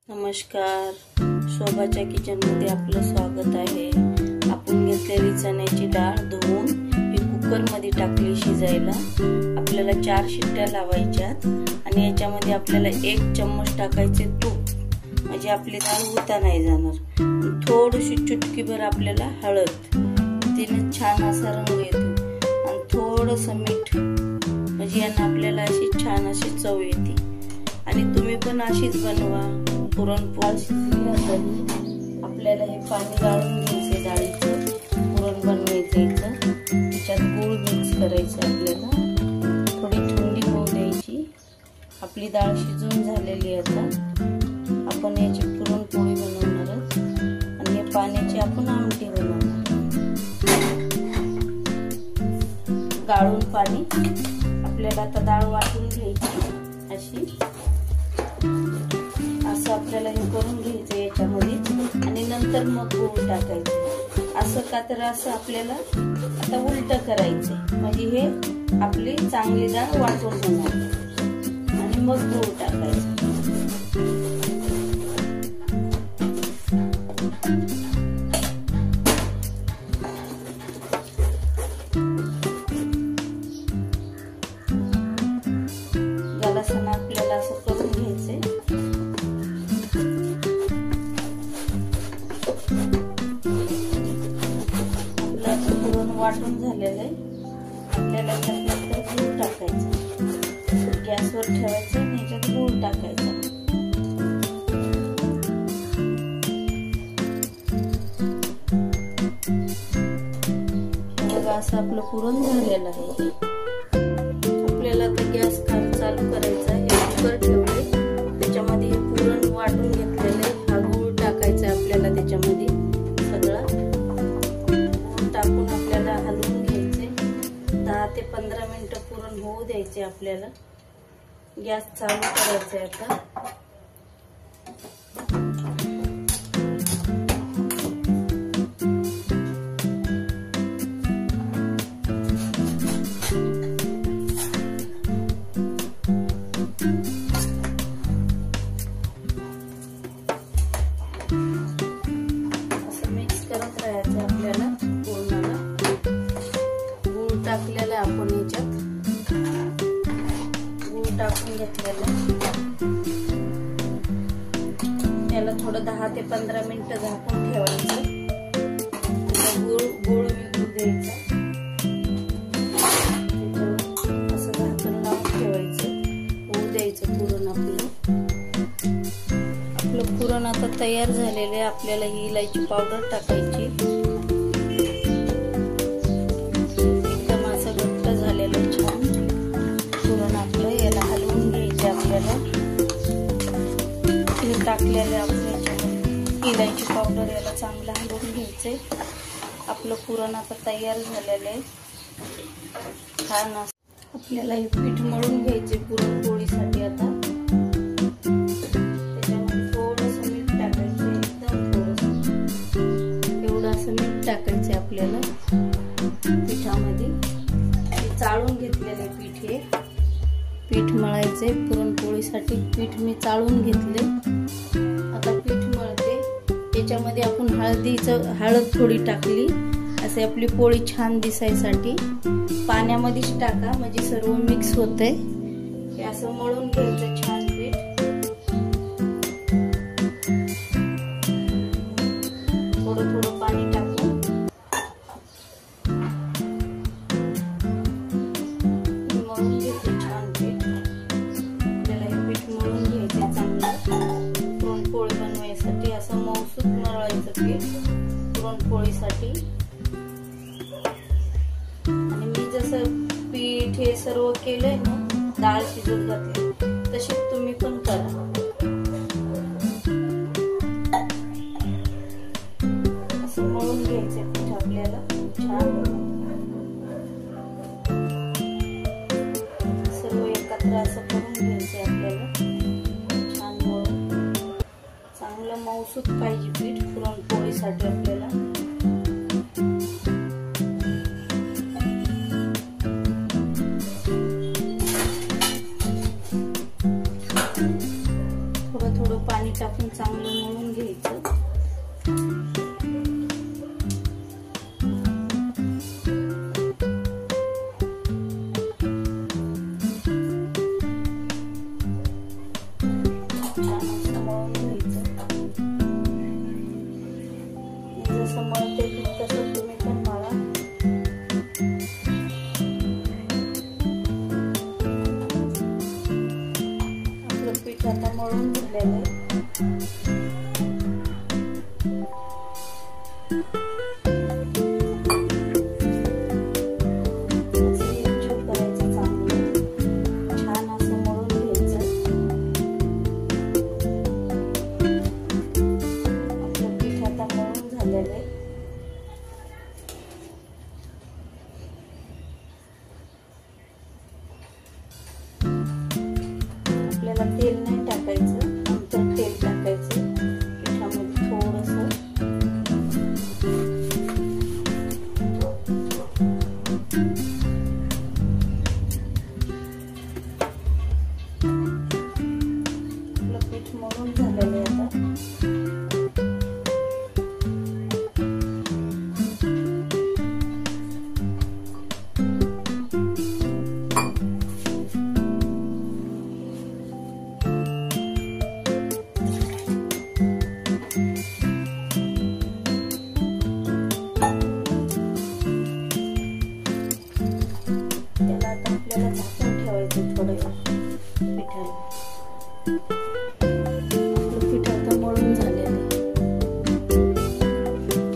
नमस्कार, शोभाच्या किचनमध्ये आपलं स्वागत आहे। आपण घेतलेली चण्याची डाळ धुवून ही कुकरमध्ये टाकली शिजायला। आपल्याला 4 शिट्ट्या लावायच्यात आणि याच्यामध्ये आपल्याला 1 चम्मच टाकायचे तूप, म्हणजे आपली डाळ उता नाही जाणार। थोडीशी चुटकीभर आपल्याला हळद, तिने छान असा रंग येतो आणि थोडंसं मीठ, म्हणजे यांना आपल्याला अशी छान अशी चव येते। आणि तुम्ही पण अशीच बनवा। पुरणपोळी शिजली आहे, आपल्याला हे पाणी गाळून घ्यायचे, डाळीचं पुरण बनवायचं। त्याच्यात गूळ मिक्स करायचं, आपल्याला थोडी थंडी होऊ द्यायची। आपली डाळ शिजून झालेली आहे। आता आपण याची पुरणपोळी बनवणार आहोत आणि हे पाण्याची आपण आमटी बनवणार। गाळून पाणी आपल्याला आता डाळ वाटून घ्यायची अशी, असं आपल्याला हे करून घ्यायचं याच्यामध्ये आणि नंतर मग गूळ टाकायचं। असं का तर असं आपल्याला आता उलट करायचं, म्हणजे हे आपली चांगली डाळ वाटून होणार आणि मग गूळ टाकायचं। गलासानं आपल्याला असं करून घ्यायचंय। वाटून झालेलं आहे, आपल्याला त्यानंतर गूळ टाकायचं। गॅसवर ठेवायचं आणि याच्यात गूळ टाकायचा। बघा असं आपलं पुरण झालेलं आहे। आपल्याला आता गॅस चालू करायचा आहे। कुकर ठेवले, त्याच्यामध्ये हे पुरण वाटून घेतलेलं आहे। हा गूळ टाकायचा आपल्याला त्याच्यामध्ये सगळा टाकून आपल्याला हलवून घ्यायचे। 10 ते 15 मिनिटं पुरण होऊ द्यायचे आपल्याला। गॅस चालू करायचा आहे आता। असं मिक्स करत राहायचं आपल्याला। टाकलेला आपण याच्यात गूळ टाकून घेतलेला, त्याला थोडं 10 ते 15 मिनिटं झाकून ठेवायचं। गूळ विघू द्यायचा, असं झाकण लावून ठेवायचं, होऊ द्यायचं पुरण आपलं पुरण आता तयार झालेलं आहे। आपल्याला ही इलायची पावडर टाकायची। टाकलेले आपण इलायची पावडर याला चांगलं हलवून घ्यायचंय। आपलं पुरण आता तयार झालेलं आहे। छान आपल्याला हे पीठ मळून घ्यायचे पुरणपोळीसाठी। आता त्याच्यामध्ये थोडंसं मीठ टाकायचं, एकदम थोडंसं, एवढं असं मीठ टाकायचं आपल्याला पिठामध्ये। हे चाळून घेतलेले पीठ, हे पीठ मळायचे पुरणपोळीसाठी। पीठ मी चाळून घेतले, आता पीठ मळते। त्याच्यामध्ये आपण हळद थोडी टाकली, असे आपली पोळी छान दिसायसाठी। पाण्यामध्येच टाका, म्हणजे सर्व मिक्स होतंय। हे असं मळून घ्यायचं छान पीठ। थोडं थोडं पाणी टाकून मळून घेते छान पीठ। आपल्याला हे पीठ मळून घ्यायचं चांगलं पुरणपोळी बनवायसाठी। असं मऊसूत मळायचं पीठ पुरणपोळीसाठी। आणि मी जसं पीठ हे सर्व केलंय ना, डाळ शिजत घातली, तशीच तुम्ही पण करा। असं मळून घ्यायचं पीठ आपल्याला छान, सर्व एकत्र असं करून घ्यायचं आपल्याला छान मळून। चांगलं मऊसूत पाहिजे पीठ पुरणपोळीसाठी आपल्याला। थोडं थोडं पाणी टाकून आपण चांगलं मळून घ्यायचं. जसं मळते तसं तुम्ही पण मळा. आपलं पीठ आता मळून झालेलं आहे. करायचं चांगलं छान असं मळून घ्यायचं. आपलं पीठ आता मळून झालेलं आहे. आपल्याला तेल नाही टाकायचं, नंतर तेल टाकायचं पिठामध्ये थोडंसं. आपलं पीठ मळून झालेलं आहे आता.